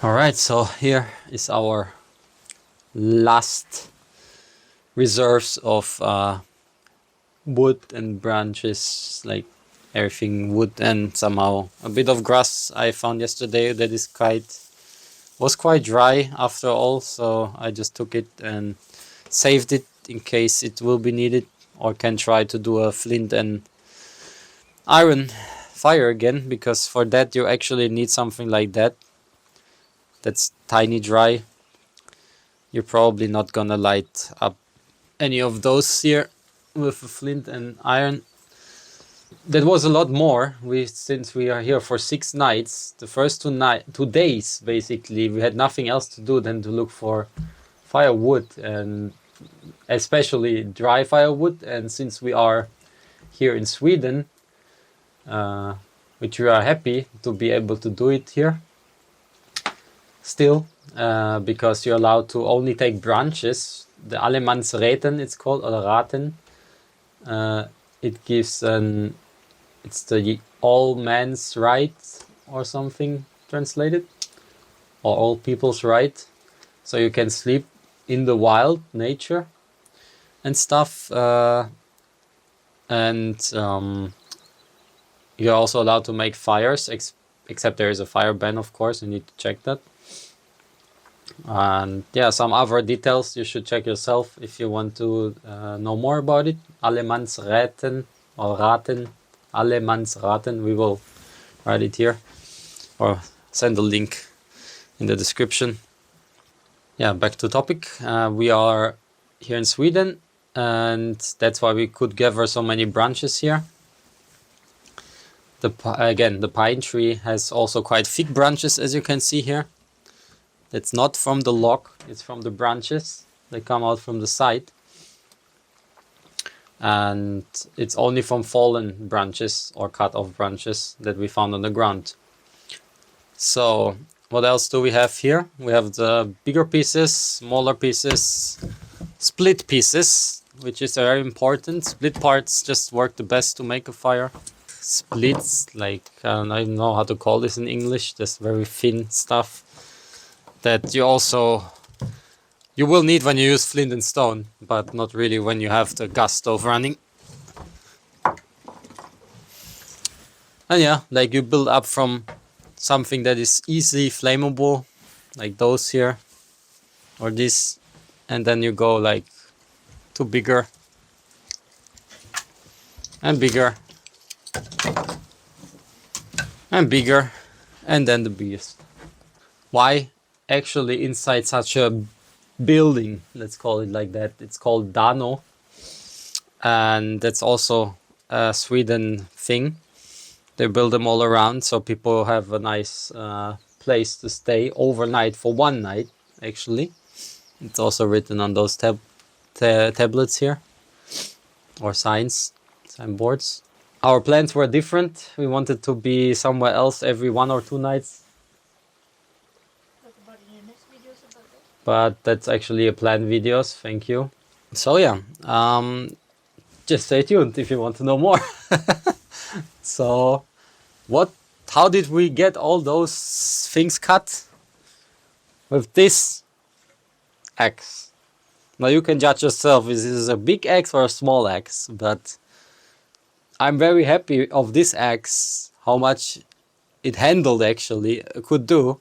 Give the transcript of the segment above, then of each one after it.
Alright, so here is our last reserves of wood and branches, like everything wood and somehow a bit of grass I found yesterday that was quite dry after all, so I just took it and saved it in case it will be needed, or can try to do a flint and iron fire again, because for that you actually need something like that that's tiny dry. You're probably not gonna light up any of those here with a flint and iron. That was a lot more. Since we are here for 6 nights, the first 2 days basically we had nothing else to do than to look for firewood, and especially dry firewood. And since we are here in Sweden, which we are happy to be able to do it here still, because you're allowed to only take branches. The Allemansräten it's called, or Raten. It gives it's the all man's right or something translated, or all people's right. So you can sleep in the wild nature and stuff, and you're also allowed to make fires, except there is a fire ban, of course. You need to check that. And yeah, some other details you should check yourself if you want to know more about it. Allemansräten or Raten, Allemansraten. We will write it here or send a link in the description. Yeah, back to topic. We are here in Sweden, and that's why we could gather so many branches here. Again, the pine tree has also quite thick branches, as you can see here. It's not from the log, it's from the branches. They come out from the side. And it's only from fallen branches or cut off branches that we found on the ground. So what else do we have here? We have the bigger pieces, smaller pieces, split pieces, which is very important. Split parts just work the best to make a fire. Splits, like I don't even know how to call this in English, this very thin stuff that you will need when you use flint and stone, but not really when you have the gas stove running. And yeah, like you build up from something that is easily flammable, like those here, or this, and then you go like to bigger and bigger and bigger, and then the biggest. Why? Actually, inside such a building, let's call it like that, it's called Dano, and that's also a Sweden thing. They build them all around, so people have a nice place to stay overnight for 1 night. Actually, it's also written on those tablets here, or signboards. Our plans were different. We wanted to be somewhere else every 1 or 2 nights. But that's actually a planned videos, thank you. So yeah, just stay tuned if you want to know more. So how did we get all those things cut? With this axe. Now you can judge yourself if this is a big axe or a small axe, but I'm very happy of this axe, how much it handled actually, could do.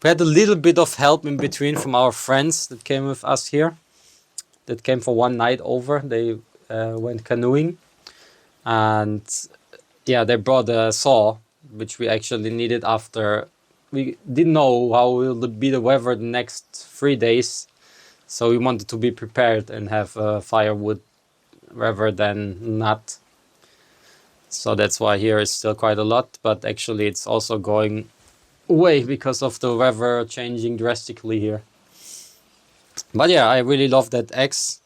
We had a little bit of help in between from our friends that came with us here, that came for 1 night over. They went canoeing, and yeah, they brought a saw, which we actually needed after we didn't know how will be the weather the next 3 days, so we wanted to be prepared and have firewood rather than not. So that's why here is still quite a lot, but actually it's also going away because of the weather changing drastically here. But yeah, I really love that axe.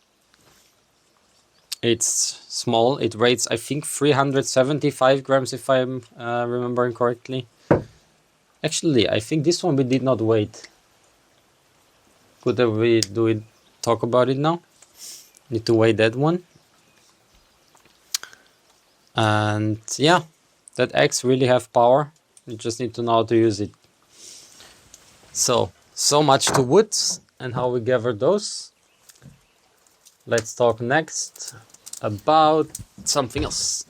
It's small. It weighs, I think, 375 grams if I'm remembering correctly. Actually, I think this one we did not weight. Could we talk about it now? Need to weigh that one. And yeah, that axe really have power. You just need to know how to use it. So much to woods and how we gather those. Let's talk next about something else.